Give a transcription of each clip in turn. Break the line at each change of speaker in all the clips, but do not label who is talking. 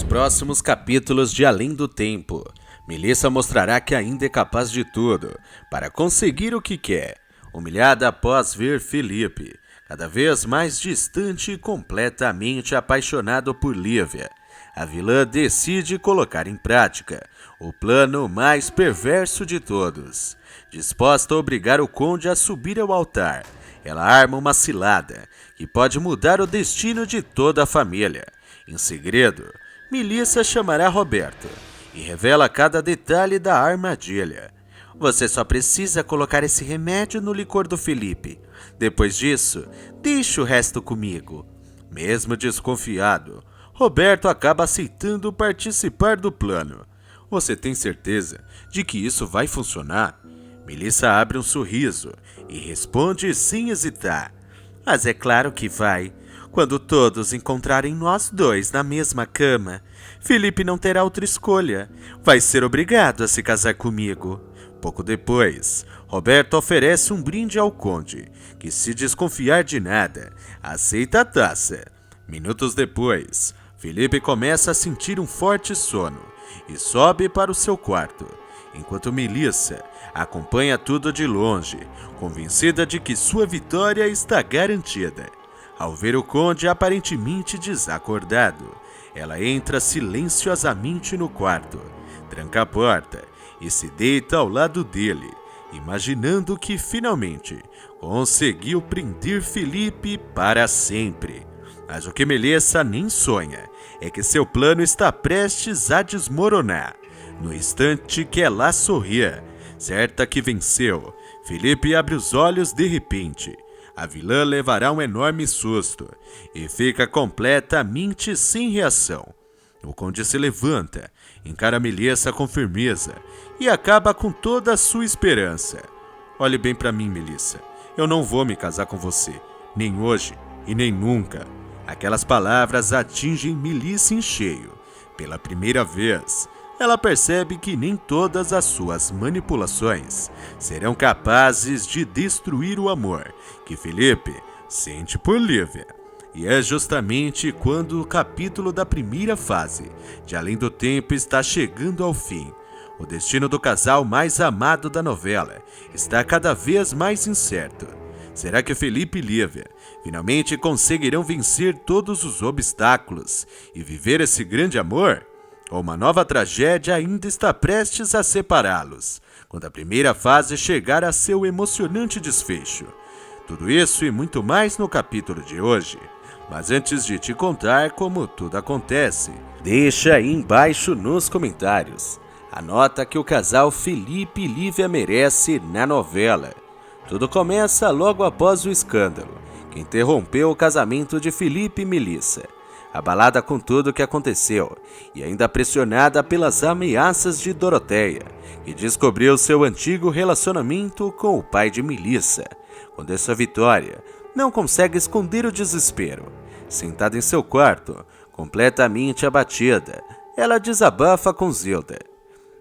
Nos próximos capítulos de Além do Tempo, Melissa mostrará que ainda é capaz de tudo para conseguir o que quer, humilhada após ver Felipe, cada vez mais distante e completamente apaixonado por Lívia. A vilã decide colocar em prática o plano mais perverso de todos. Disposta a obrigar o conde a subir ao altar, ela arma uma cilada que pode mudar o destino de toda a família. Em segredo, Melissa chamará Roberto e revela cada detalhe da armadilha. Você só precisa colocar esse remédio no licor do Felipe. Depois disso, deixe o resto comigo. Mesmo desconfiado, Roberto acaba aceitando participar do plano. Você tem certeza de que isso vai funcionar? Melissa abre um sorriso e responde sem hesitar. Mas é claro que vai. Quando todos encontrarem nós dois na mesma cama, Felipe não terá outra escolha. Vai ser obrigado a se casar comigo. Pouco depois, Roberto oferece um brinde ao conde, que, se desconfiar de nada, aceita a taça. Minutos depois, Felipe começa a sentir um forte sono e sobe para o seu quarto, enquanto Melissa acompanha tudo de longe, convencida de que sua vitória está garantida. Ao ver o conde aparentemente desacordado, ela entra silenciosamente no quarto, tranca a porta e se deita ao lado dele, imaginando que finalmente conseguiu prender Felipe para sempre. Mas o que Melissa nem sonha é que seu plano está prestes a desmoronar. No instante que ela sorria, certa que venceu, Felipe abre os olhos de repente. A vilã levará um enorme susto e fica completamente sem reação. O conde se levanta, encara Melissa com firmeza e acaba com toda a sua esperança. Olhe bem para mim, Melissa. Eu não vou me casar com você, nem hoje e nem nunca. Aquelas palavras atingem Melissa em cheio. Pela primeira vez, ela percebe que nem todas as suas manipulações serão capazes de destruir o amor que Felipe sente por Lívia. E é justamente quando o capítulo da primeira fase de Além do Tempo está chegando ao fim. O destino do casal mais amado da novela está cada vez mais incerto. Será que Felipe e Lívia finalmente conseguirão vencer todos os obstáculos e viver esse grande amor? Ou uma nova tragédia ainda está prestes a separá-los, quando a primeira fase chegar a seu emocionante desfecho? Tudo isso e muito mais no capítulo de hoje. Mas antes de te contar como tudo acontece, deixa aí embaixo nos comentários a nota que o casal Felipe e Lívia merece na novela. Tudo começa logo após o escândalo que interrompeu o casamento de Felipe e Melissa. Abalada com tudo o que aconteceu e ainda pressionada pelas ameaças de Doroteia, que descobriu seu antigo relacionamento com o pai de Melissa. Com essa vitória, não consegue esconder o desespero. Sentada em seu quarto, completamente abatida, ela desabafa com Zilda.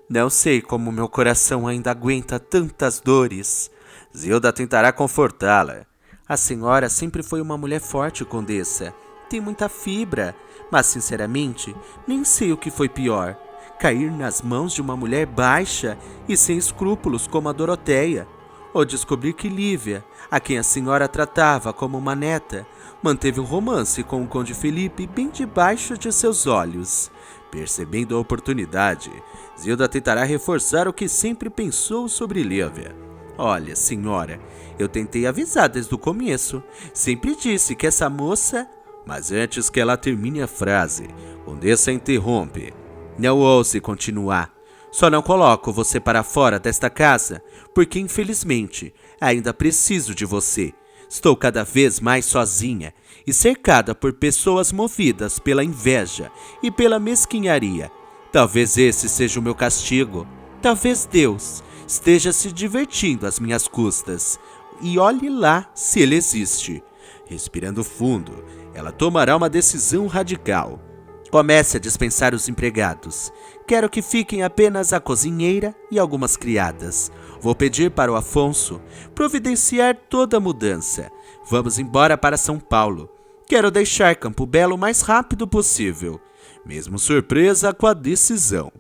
Não sei como meu coração ainda aguenta tantas dores. Zilda tentará confortá-la. A senhora sempre foi uma mulher forte, condessa. Tem muita fibra, mas sinceramente, nem sei o que foi pior. Cair nas mãos de uma mulher baixa e sem escrúpulos como a Doroteia. Ou descobrir que Lívia, a quem a senhora tratava como uma neta, manteve um romance com o conde Felipe bem debaixo de seus olhos. Percebendo a oportunidade, Zilda tentará reforçar o que sempre pensou sobre Lívia. Olha, senhora, eu tentei avisar desde o começo. Sempre disse que essa moça... Mas antes que ela termine a frase, Condessa interrompe. Não ouse continuar. Só não coloco você para fora desta casa, porque infelizmente ainda preciso de você. Estou cada vez mais sozinha e cercada por pessoas movidas pela inveja e pela mesquinharia. Talvez esse seja o meu castigo. Talvez Deus esteja se divertindo às minhas custas. E olhe lá se ele existe. Respirando fundo, ela tomará uma decisão radical. Comece a dispensar os empregados. Quero que fiquem apenas a cozinheira e algumas criadas. Vou pedir para o Afonso providenciar toda a mudança. Vamos embora para São Paulo. Quero deixar Campo Belo o mais rápido possível. Mesmo surpresa com a decisão.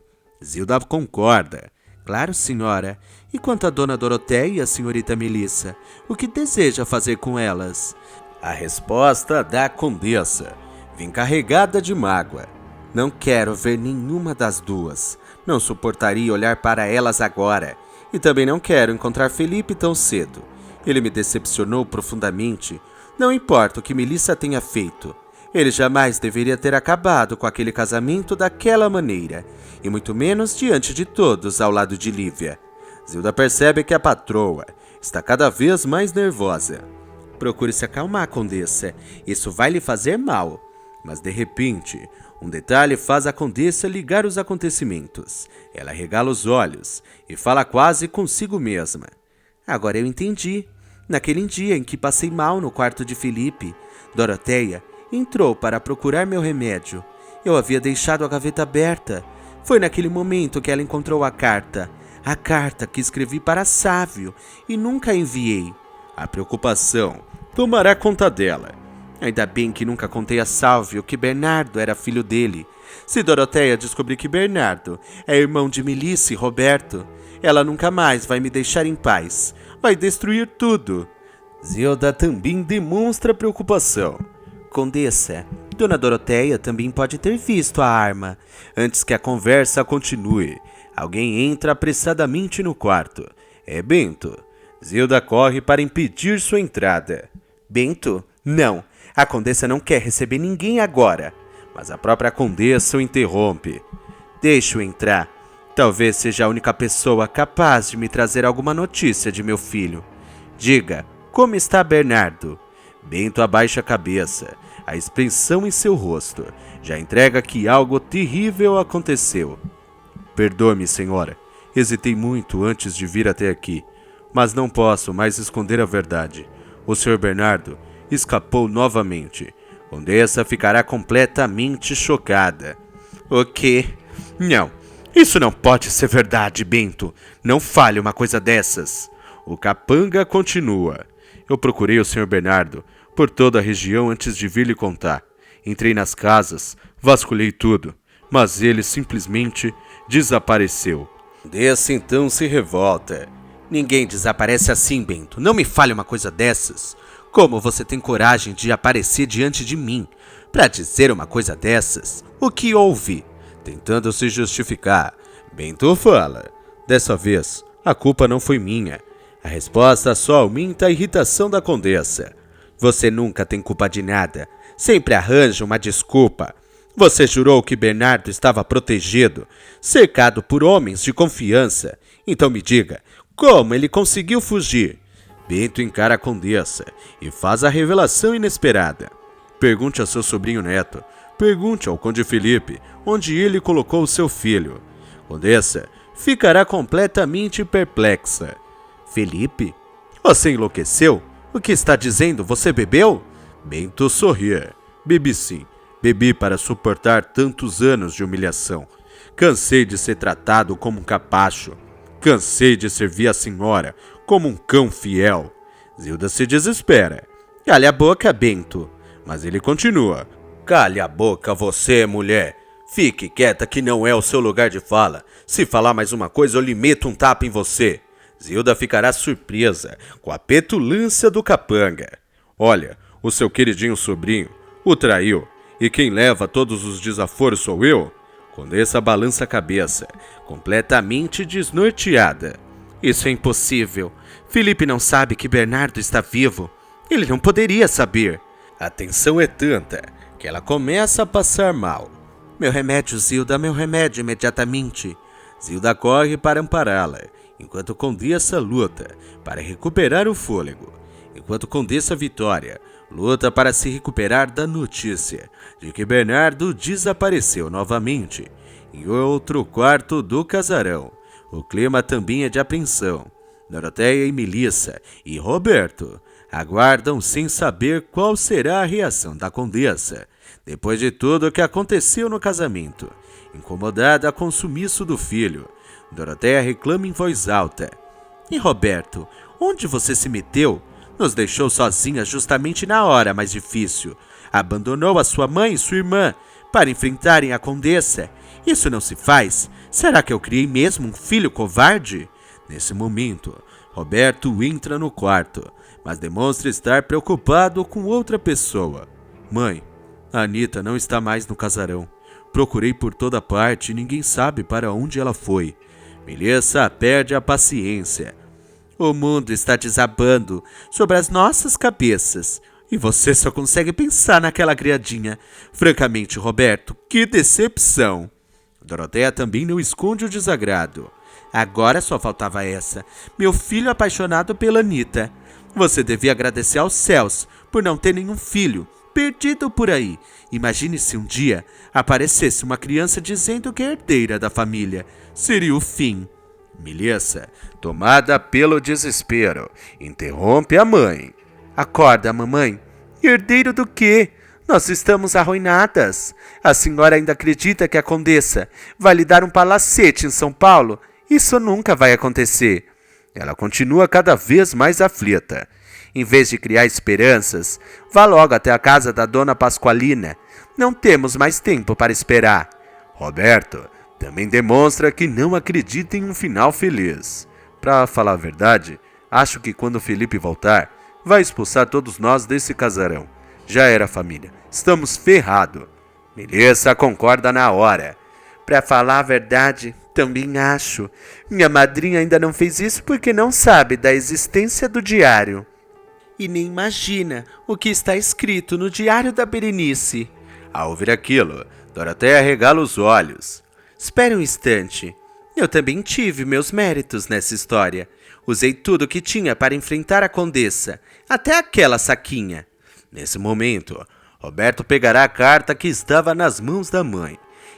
Zilda concorda. Claro, senhora. E quanto a dona Doroteia e a senhorita Melissa? O que deseja fazer com elas? A resposta da condessa vem carregada de mágoa. Não quero ver nenhuma das duas. Não suportaria olhar para elas agora. E também não quero encontrar Felipe tão cedo. Ele me decepcionou profundamente. Não importa o que Melissa tenha feito. Ele jamais deveria ter acabado com aquele casamento daquela maneira. E muito menos diante de todos ao lado de Lívia. Zilda percebe que a patroa está cada vez mais nervosa. Procure se acalmar, condessa. Isso vai lhe fazer mal. Mas de repente, um detalhe faz a condessa ligar os acontecimentos. Ela regala os olhos e fala quase consigo mesma. Agora eu entendi. Naquele dia em que passei mal no quarto de Felipe, Doroteia entrou para procurar meu remédio. Eu havia deixado a gaveta aberta. Foi naquele momento que ela encontrou a carta que escrevi para Sávio e nunca enviei. A preocupação tomará conta dela. Ainda bem que nunca contei a Sávio que Bernardo era filho dele. Se Doroteia descobrir que Bernardo é irmão de Melissa e Roberto, ela nunca mais vai me deixar em paz. Vai destruir tudo. Zilda também demonstra preocupação. Condessa, Dona Doroteia também pode ter visto a arma. Antes que a conversa continue, alguém entra apressadamente no quarto. É Bento. Zilda corre para impedir sua entrada. Bento? Não. A condessa não quer receber ninguém agora. Mas a própria condessa o interrompe. Deixe-o entrar. Talvez seja a única pessoa capaz de me trazer alguma notícia de meu filho. Diga, como está Bernardo? Bento abaixa a cabeça. A expressão em seu rosto já entrega que algo terrível aconteceu. Perdoe-me, senhora. Hesitei muito antes de vir até aqui. Mas não posso mais esconder a verdade. O Sr. Bernardo escapou novamente. Condessa ficará completamente chocada. O quê? Não, isso não pode ser verdade, Bento. Não fale uma coisa dessas. O capanga continua. Eu procurei o Sr. Bernardo por toda a região antes de vir lhe contar. Entrei nas casas, vasculhei tudo, mas ele simplesmente desapareceu. Desse então se revolta. Ninguém desaparece assim, Bento. Não me fale uma coisa dessas. Como você tem coragem de aparecer diante de mim para dizer uma coisa dessas? O que houve? Tentando se justificar, Bento fala. Dessa vez, a culpa não foi minha. A resposta só aumenta a irritação da condessa. Você nunca tem culpa de nada. Sempre arranja uma desculpa. Você jurou que Bernardo estava protegido, cercado por homens de confiança. Então me diga, como ele conseguiu fugir? Bento encara a condessa e faz a revelação inesperada. Pergunte a seu sobrinho neto. Pergunte ao conde Felipe onde ele colocou seu filho. Condessa ficará completamente perplexa. Felipe? Você enlouqueceu? O que está dizendo? Você bebeu? Bento sorri. Bebi sim. Bebi para suportar tantos anos de humilhação. Cansei de ser tratado como um capacho. Cansei de servir a senhora como um cão fiel. Zilda se desespera. Cale a boca, Bento. Mas ele continua. Cale a boca você, mulher. Fique quieta que não é o seu lugar de fala. Se falar mais uma coisa, eu lhe meto um tapa em você. Zilda ficará surpresa com a petulância do capanga. Olha, o seu queridinho sobrinho o traiu. E quem leva todos os desaforos sou eu? Condessa balança a cabeça, completamente desnorteada. Isso é impossível. Felipe não sabe que Bernardo está vivo. Ele não poderia saber. A tensão é tanta que ela começa a passar mal. Meu remédio, Zilda, meu remédio imediatamente. Zilda corre para ampará-la, enquanto Condessa luta para recuperar o fôlego. Enquanto Condessa Vitória luta para se recuperar da notícia de que Bernardo desapareceu novamente em outro quarto do casarão. O clima também é de apreensão. Doroteia e Melissa e Roberto aguardam sem saber qual será a reação da condessa depois de tudo o que aconteceu no casamento. Incomodada com o sumiço do filho, Doroteia reclama em voz alta. E Roberto, onde você se meteu? Nos deixou sozinhas justamente na hora mais difícil. abandonou a sua mãe e sua irmã para enfrentarem a condessa. Isso não se faz. Será que eu criei mesmo um filho covarde? Nesse momento, Roberto entra no quarto, mas demonstra estar preocupado com outra pessoa. Mãe, a Anita não está mais no casarão. Procurei por toda parte e ninguém sabe para onde ela foi. Melissa perde a paciência. O mundo está desabando sobre as nossas cabeças e você só consegue pensar naquela criadinha. Francamente, Roberto, que decepção. Doroteia também não esconde o desagrado. Agora só faltava essa. Meu filho apaixonado pela Anita. Você devia agradecer aos céus por não ter nenhum filho perdido por aí. Imagine se um dia aparecesse uma criança dizendo que é herdeira da família. Seria o fim. Melissa, tomada pelo desespero, interrompe a mãe. Acorda, mamãe. Herdeiro do quê? Nós estamos arruinadas. A senhora ainda acredita que a condessa vai lhe dar um palacete em São Paulo? Isso nunca vai acontecer. Ela continua cada vez mais aflita. Em vez de criar esperanças, vá logo até a casa da dona Pasqualina. Não temos mais tempo para esperar. Roberto também demonstra que não acredita em um final feliz. Para falar a verdade, acho que quando Felipe voltar, vai expulsar todos nós desse casarão. Já era família. Estamos ferrados. Melissa concorda na hora. Para falar a verdade, também acho. Minha madrinha ainda não fez isso porque não sabe da existência do diário. E nem imagina o que está escrito no diário da Berenice. Ao ouvir aquilo, Doroteia arregala os olhos. Espere um instante. Eu também tive meus méritos nessa história. Usei tudo o que tinha para enfrentar a condessa, até aquela saquinha. Nesse momento, Roberto pegará a carta que estava nas mãos da mãe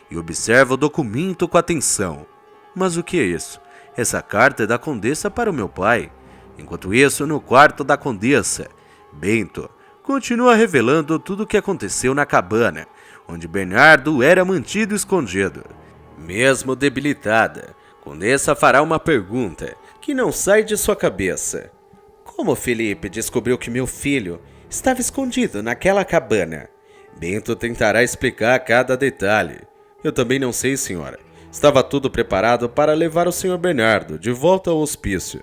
e observa o documento com atenção. Mas o que é isso? Essa carta é da condessa para o meu pai. Enquanto isso, no quarto da condessa, Bento continua revelando tudo o que aconteceu na cabana, onde Bernardo era mantido escondido. Mesmo debilitada, Condessa fará uma pergunta que não sai de sua cabeça. Como Felipe descobriu que meu filho estava escondido naquela cabana? Bento tentará explicar cada detalhe. Eu também não sei, senhora. Estava tudo preparado para levar o senhor Bernardo de volta ao hospício.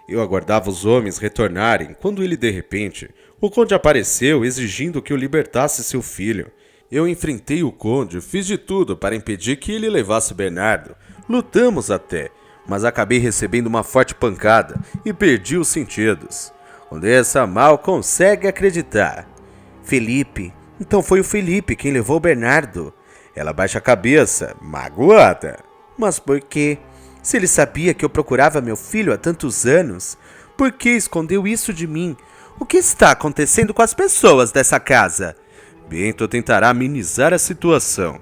Eu aguardava os homens retornarem quando ele, de repente, o conde apareceu exigindo que eu libertasse seu filho. Eu enfrentei o conde, fiz de tudo para impedir que ele levasse Bernardo. Lutamos até, mas acabei recebendo uma forte pancada e perdi os sentidos. Condessa mal consegue acreditar. Felipe? Então foi o Felipe quem levou Bernardo. Ela baixa a cabeça, magoada. Mas por quê? Se ele sabia que eu procurava meu filho há tantos anos, por que escondeu isso de mim? O que está acontecendo com as pessoas dessa casa? Bento tentará amenizar a situação.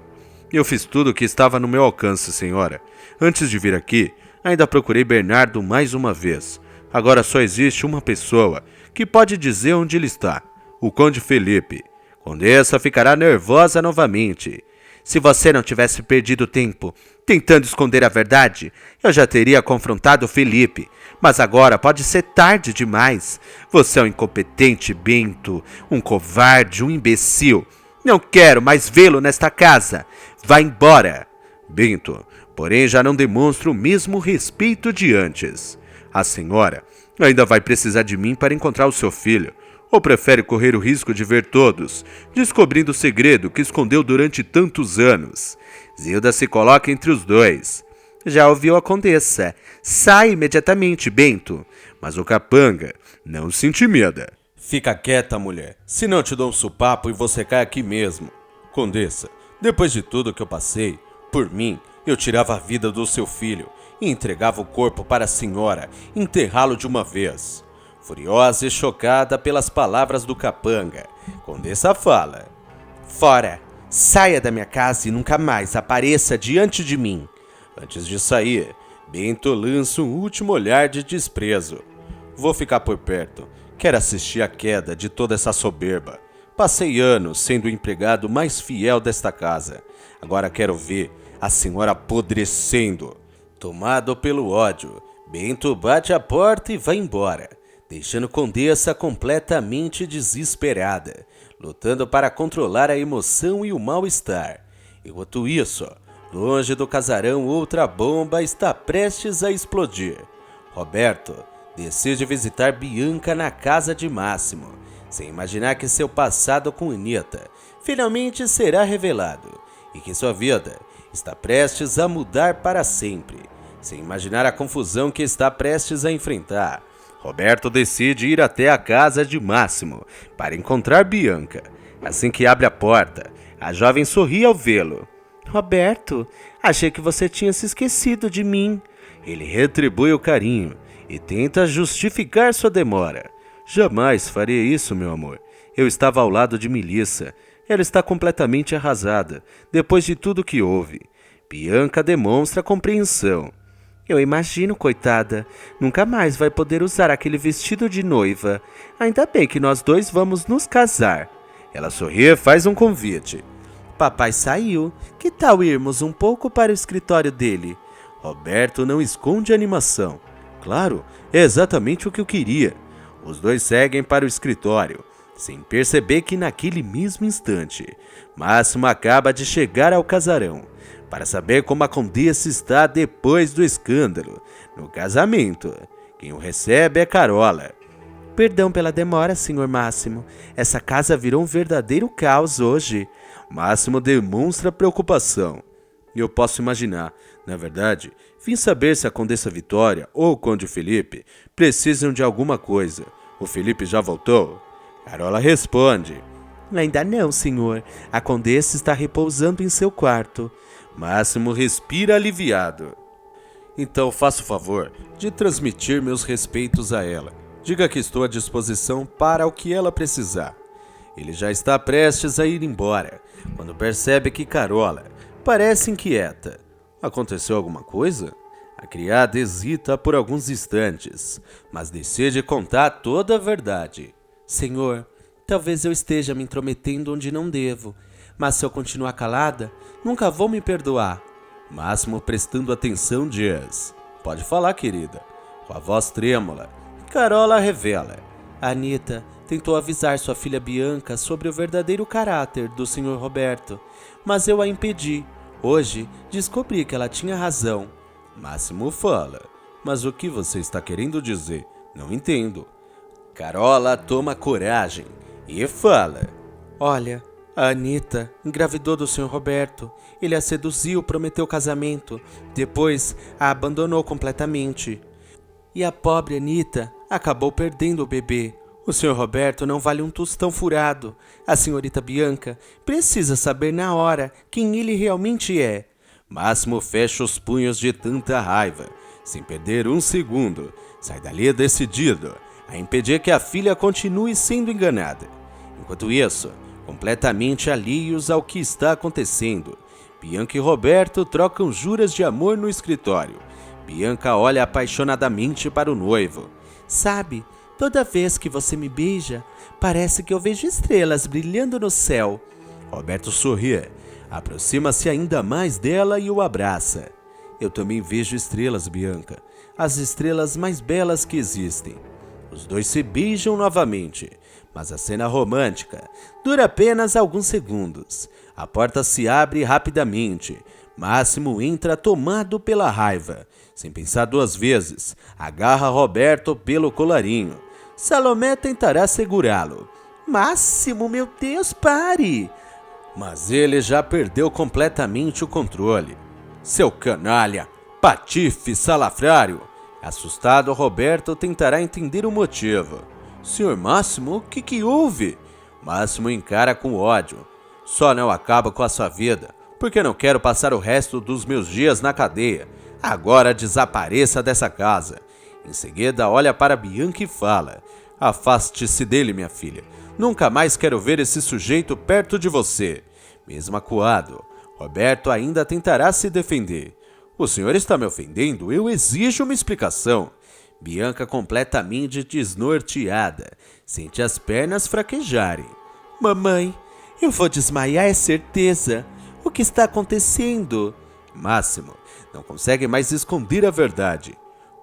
Eu fiz tudo o que estava no meu alcance, senhora. Antes de vir aqui, ainda procurei Bernardo mais uma vez. Agora só existe uma pessoa que pode dizer onde ele está. O Conde Felipe. Condessa ficará nervosa novamente. Se você não tivesse perdido tempo tentando esconder a verdade, eu já teria confrontado Felipe. Mas agora pode ser tarde demais. Você é um incompetente, Bento, um covarde, um imbecil. Não quero mais vê-lo nesta casa. Vá embora. Bento, porém, já não demonstra o mesmo respeito de antes. A senhora ainda vai precisar de mim para encontrar o seu filho. Ou prefere correr o risco de ver todos, descobrindo o segredo que escondeu durante tantos anos? Zilda se coloca entre os dois. Já ouviu a condessa. Sai imediatamente, Bento. Mas o capanga não se intimida. Fica quieta, mulher. Senão te dou um sopapo e você cai aqui mesmo. Condessa, depois de tudo que eu passei, por mim, eu tirava a vida do seu filho e entregava o corpo para a senhora enterrá-lo de uma vez. Furiosa e chocada pelas palavras do capanga, Condessa fala. Fora! Saia da minha casa e nunca mais apareça diante de mim. Antes de sair, Bento lança um último olhar de desprezo. Vou ficar por perto. Quero assistir a queda de toda essa soberba. Passei anos sendo o empregado mais fiel desta casa. Agora quero ver a senhora apodrecendo. Tomado pelo ódio, Bento bate a porta e vai embora, deixando Condessa completamente desesperada. lutando para controlar a emoção e o mal-estar. Enquanto isso, longe do casarão, outra bomba está prestes a explodir. Roberto decide visitar Bianca na casa de Máximo, sem imaginar que seu passado com Anita finalmente será revelado e que sua vida está prestes a mudar para sempre. Sem imaginar a confusão que está prestes a enfrentar, Roberto decide ir até a casa de Máximo para encontrar Bianca. Assim que abre a porta, a jovem sorri ao vê-lo.
Roberto, achei que você tinha se esquecido de mim.
Ele retribui o carinho e tenta justificar sua demora. Jamais faria isso, meu amor. Eu estava ao lado de Melissa. Ela está completamente arrasada, depois de tudo que houve. Bianca demonstra compreensão.
Eu imagino, coitada. Nunca mais vai poder usar aquele vestido de noiva. Ainda bem que nós dois vamos nos casar.
Ela sorri e faz um convite.
Papai saiu. Que tal irmos um pouco para o escritório dele?
Roberto não esconde a animação. Claro, é exatamente o que eu queria. Os dois seguem para o escritório, sem perceber que naquele mesmo instante, Máximo acaba de chegar ao casarão para saber como a condessa está depois do escândalo no casamento. Quem o recebe é Carola.
Perdão pela demora, senhor Máximo. Essa casa virou um verdadeiro caos hoje.
Máximo demonstra preocupação. Eu posso imaginar. Na verdade, vim saber se a Condessa Vitória ou o Conde Felipe precisam de alguma coisa. O Felipe já voltou? Carola responde.
Ainda não, senhor. A Condessa está repousando em seu quarto.
Máximo respira aliviado. Então faça o favor de transmitir meus respeitos a ela. Diga que estou à disposição para o que ela precisar. Ele já está prestes a ir embora, quando percebe que Carola parece inquieta. Aconteceu alguma coisa? A criada hesita por alguns instantes, mas decide contar toda a verdade.
Senhor, talvez eu esteja me intrometendo onde não devo, mas se eu continuar calada, nunca vou me perdoar.
Máximo, prestando atenção, diz. Pode falar, querida. Com a voz trêmula, Carola revela.
Anita tentou avisar sua filha Bianca sobre o verdadeiro caráter do Sr. Roberto, mas eu a impedi. Hoje descobri que ela tinha razão.
Máximo fala. Mas o que você está querendo dizer? Não entendo. Carola toma coragem e fala.
Olha, a Anita engravidou do Sr. Roberto. Ele a seduziu, prometeu casamento. Depois a abandonou completamente. E a pobre Anita acabou perdendo o bebê. O Sr. Roberto não vale um tostão furado. A senhorita Bianca precisa saber na hora quem ele realmente é.
Máximo fecha os punhos de tanta raiva. Sem perder um segundo, sai dali decidido a impedir que a filha continue sendo enganada. Enquanto isso, completamente alheios ao que está acontecendo, Bianca e Roberto trocam juras de amor no escritório. Bianca olha apaixonadamente para o noivo.
Sabe, toda vez que você me beija, parece que eu vejo estrelas brilhando no céu.
Roberto sorri, aproxima-se ainda mais dela e o abraça. Eu também vejo estrelas, Bianca, as estrelas mais belas que existem. Os dois se beijam novamente, mas a cena romântica dura apenas alguns segundos. A porta se abre rapidamente. Máximo entra tomado pela raiva. Sem pensar duas vezes, agarra Roberto pelo colarinho. Salomé tentará segurá-lo.
Máximo, meu Deus, pare!
Mas ele já perdeu completamente o controle. Seu canalha, patife, salafrário! Assustado, Roberto tentará entender o motivo. Senhor Máximo, o que houve? Máximo encara com ódio. Só não acaba com a sua vida, porque não quero passar o resto dos meus dias na cadeia. Agora desapareça dessa casa. Em seguida, olha para Bianca e fala. Afaste-se dele, minha filha. Nunca mais quero ver esse sujeito perto de você. Mesmo acuado, Roberto ainda tentará se defender. O senhor está me ofendendo? Eu exijo uma explicação. Bianca, completamente desnorteada, sente as pernas fraquejarem.
Mamãe, eu vou desmaiar, é certeza. O que está acontecendo?
Máximo não consegue mais esconder a verdade.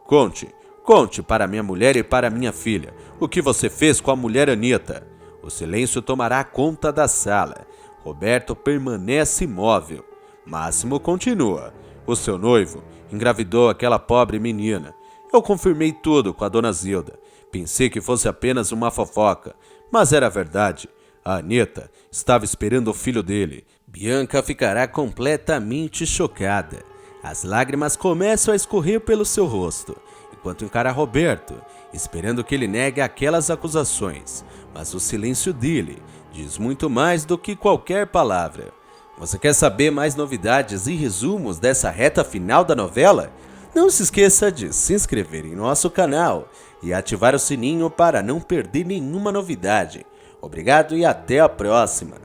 Conte para minha mulher e para minha filha o que você fez com a mulher Anita. O silêncio tomará conta da sala. Roberto permanece imóvel. Máximo continua. O seu noivo engravidou aquela pobre menina. Eu confirmei tudo com a dona Zilda. Pensei que fosse apenas uma fofoca, mas era verdade. A Anita estava esperando o filho dele. Bianca ficará completamente chocada. As lágrimas começam a escorrer pelo seu rosto, enquanto encara Roberto, esperando que ele negue aquelas acusações. Mas o silêncio dele diz muito mais do que qualquer palavra. Você quer saber mais novidades e resumos dessa reta final da novela? Não se esqueça de se inscrever em nosso canal e ativar o sininho para não perder nenhuma novidade. Obrigado e até a próxima!